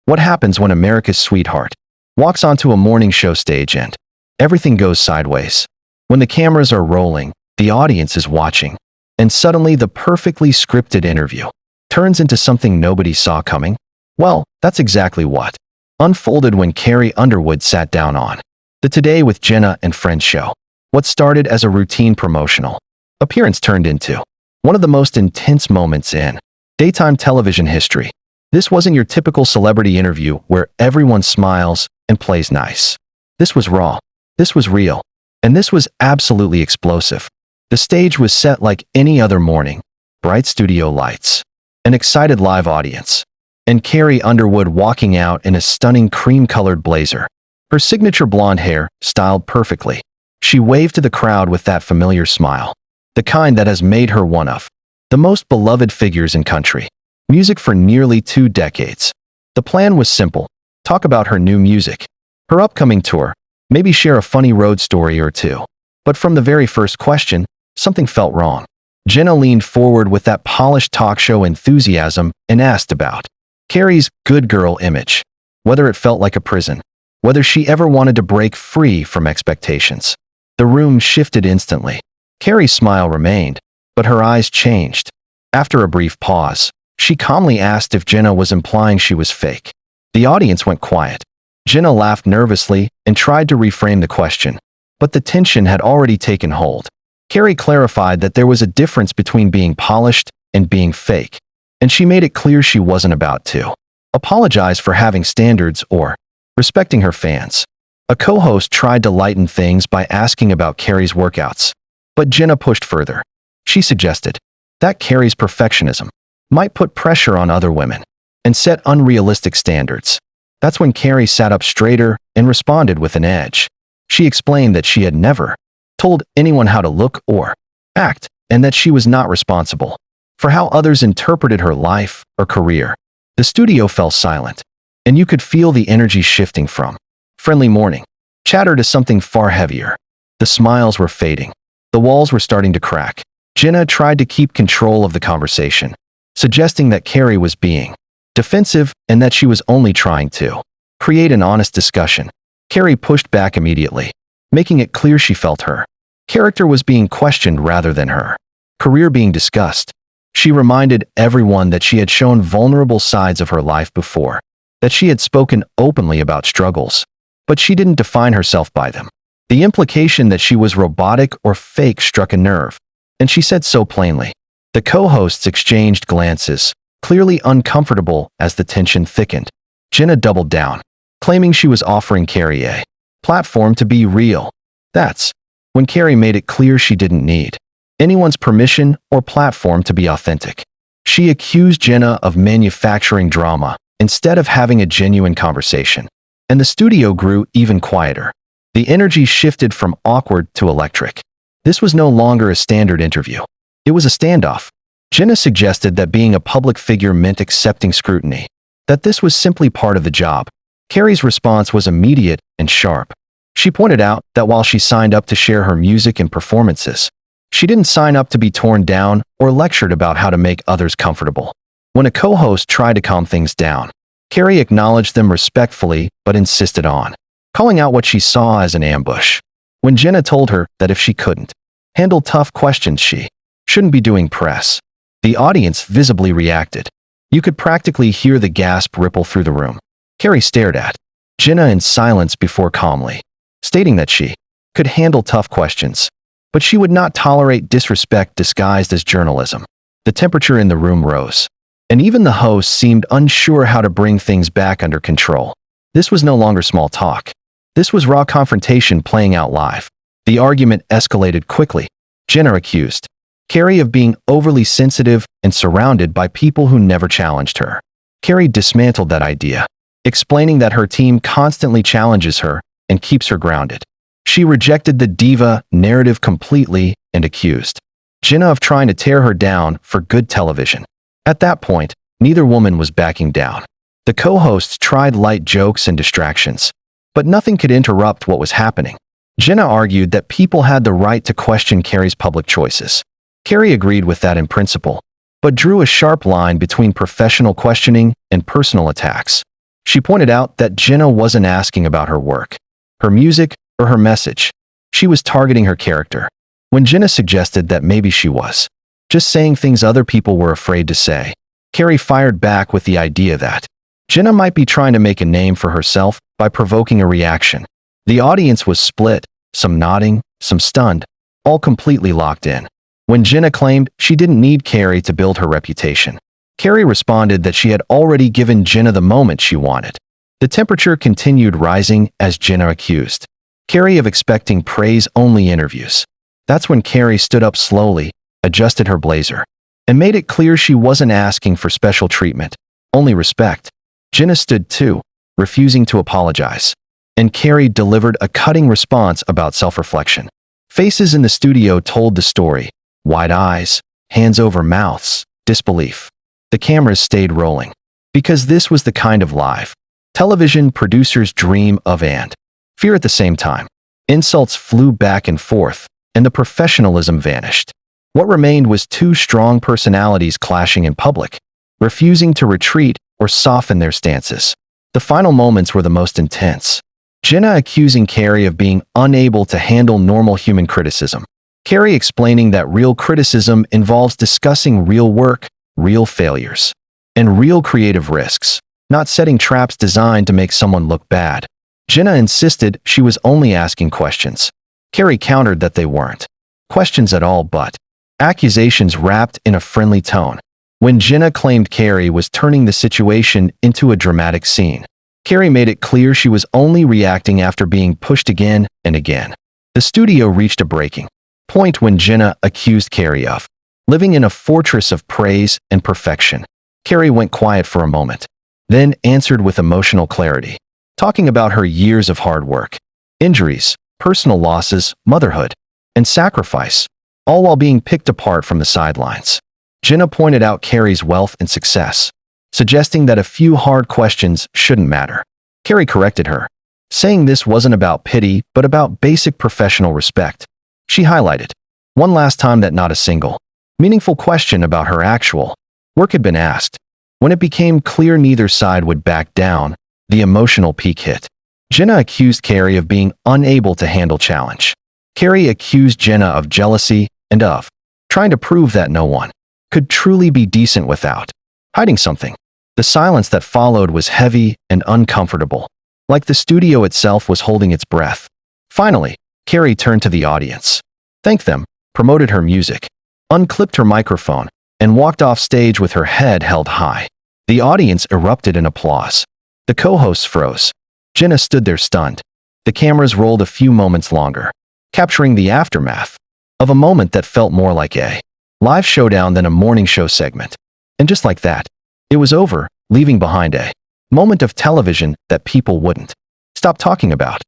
What happens when America's sweetheart walks onto a morning show stage and everything goes sideways? When the cameras are rolling, the audience is watching, and suddenly the perfectly scripted interview turns into something nobody saw coming? Well, that's exactly what unfolded when Carrie Underwood sat down on the Today with Jenna and Friends show. What started as a routine promotional appearance turned into one of the most intense moments in daytime television history. This wasn't your typical celebrity interview where everyone smiles and plays nice. This was raw, this was real, and this was absolutely explosive. The stage was set like any other morning, bright studio lights, an excited live audience, and Carrie Underwood walking out in a stunning cream-colored blazer, her signature blonde hair styled perfectly. She waved to the crowd with that familiar smile, the kind that has made her one of the most beloved figures in country music for nearly 2 decades. The plan was simple: talk about her new music, her upcoming tour, maybe share a funny road story or two. But from the very first question, something felt wrong. Jenna leaned forward with that polished talk show enthusiasm and asked about Carrie's good girl image, whether it felt like a prison, whether she ever wanted to break free from expectations. The room shifted instantly. Carrie's smile remained, but her eyes changed. After a brief pause, she calmly asked if Jenna was implying she was fake. The audience went quiet. Jenna laughed nervously and tried to reframe the question, but the tension had already taken hold. Carrie clarified that there was a difference between being polished and being fake, and she made it clear she wasn't about to apologize for having standards or respecting her fans. A co-host tried to lighten things by asking about Carrie's workouts, but Jenna pushed further. She suggested that Carrie's perfectionism might put pressure on other women and set unrealistic standards. That's when Carrie sat up straighter and responded with an edge. She explained that she had never told anyone how to look or act, and that she was not responsible for how others interpreted her life or career. The studio fell silent, and you could feel the energy shifting from friendly morning chatter to something far heavier. The smiles were fading. The walls were starting to crack. Jenna tried to keep control of the conversation, suggesting that Carrie was being defensive and that she was only trying to create an honest discussion. Carrie pushed back immediately, making it clear she felt her character was being questioned rather than her career being discussed. She reminded everyone that she had shown vulnerable sides of her life before, that she had spoken openly about struggles, but she didn't define herself by them. The implication that she was robotic or fake struck a nerve, and she said so plainly. The co-hosts exchanged glances, clearly uncomfortable as the tension thickened. Jenna doubled down, claiming she was offering Carrie a platform to be real. That's when Carrie made it clear she didn't need anyone's permission or platform to be authentic. She accused Jenna of manufacturing drama instead of having a genuine conversation, and the studio grew even quieter. The energy shifted from awkward to electric. This was no longer a standard interview. It was a standoff. Jenna suggested that being a public figure meant accepting scrutiny, that this was simply part of the job. Carrie's response was immediate and sharp. She pointed out that while she signed up to share her music and performances, she didn't sign up to be torn down or lectured about how to make others comfortable. When a co-host tried to calm things down, Carrie acknowledged them respectfully but insisted on calling out what she saw as an ambush. When Jenna told her that if she couldn't handle tough questions, she shouldn't be doing press, the audience visibly reacted. You could practically hear the gasp ripple through the room. Carrie stared at Jenna in silence before calmly stating that she could handle tough questions, but she would not tolerate disrespect disguised as journalism. The temperature in the room rose, and even the host seemed unsure how to bring things back under control. This was no longer small talk. This was raw confrontation playing out live. The argument escalated quickly. Jenna accused Carrie of being overly sensitive and surrounded by people who never challenged her. Carrie dismantled that idea, explaining that her team constantly challenges her and keeps her grounded. She rejected the diva narrative completely and accused Jenna of trying to tear her down for good television. At that point, neither woman was backing down. The co-hosts tried light jokes and distractions, but nothing could interrupt what was happening. Jenna argued that people had the right to question Carrie's public choices. Carrie agreed with that in principle, but drew a sharp line between professional questioning and personal attacks. She pointed out that Jenna wasn't asking about her work, her music, or her message. She was targeting her character. When Jenna suggested that maybe she was just saying things other people were afraid to say, Carrie fired back with the idea that Jenna might be trying to make a name for herself by provoking a reaction. The audience was split, some nodding, some stunned, all completely locked in. When Jenna claimed she didn't need Carrie to build her reputation, Carrie responded that she had already given Jenna the moment she wanted. The temperature continued rising as Jenna accused Carrie of expecting praise-only interviews. That's when Carrie stood up slowly, adjusted her blazer, and made it clear she wasn't asking for special treatment, only respect. Jenna stood too, refusing to apologize, and Carrie delivered a cutting response about self-reflection. Faces in the studio told the story: wide eyes, hands over mouths, disbelief. The cameras stayed rolling, because this was the kind of live television producers dream of, and fear at the same time. Insults flew back and forth, and the professionalism vanished. What remained was two strong personalities clashing in public, refusing to retreat or soften their stances. The final moments were the most intense. Jenna accusing Carrie of being unable to handle normal human criticism. Carrie explaining that real criticism involves discussing real work, real failures, and real creative risks, not setting traps designed to make someone look bad. Jenna insisted she was only asking questions. Carrie countered that they weren't questions at all but accusations wrapped in a friendly tone. When Jenna claimed Carrie was turning the situation into a dramatic scene, Carrie made it clear she was only reacting after being pushed again and again. The studio reached a breaking point when Jenna accused Carrie of living in a fortress of praise and perfection. Carrie went quiet for a moment, then answered with emotional clarity, talking about her years of hard work, injuries, personal losses, motherhood, and sacrifice, all while being picked apart from the sidelines. Jenna pointed out Carrie's wealth and success, suggesting that a few hard questions shouldn't matter. Carrie corrected her, saying this wasn't about pity but about basic professional respect. She highlighted one last time that not a single meaningful question about her actual work had been asked. When it became clear neither side would back down, the emotional peak hit. Jenna accused Carrie of being unable to handle challenge. Carrie accused Jenna of jealousy and of trying to prove that no one could truly be decent without hiding something. The silence that followed was heavy and uncomfortable, like the studio itself was holding its breath. Finally, Carrie turned to the audience, thanked them, promoted her music, unclipped her microphone, and walked off stage with her head held high. The audience erupted in applause. The co-hosts froze. Jenna stood there stunned. The cameras rolled a few moments longer, capturing the aftermath of a moment that felt more like a live showdown than a morning show segment. And just like that, it was over, leaving behind a moment of television that people wouldn't stop talking about.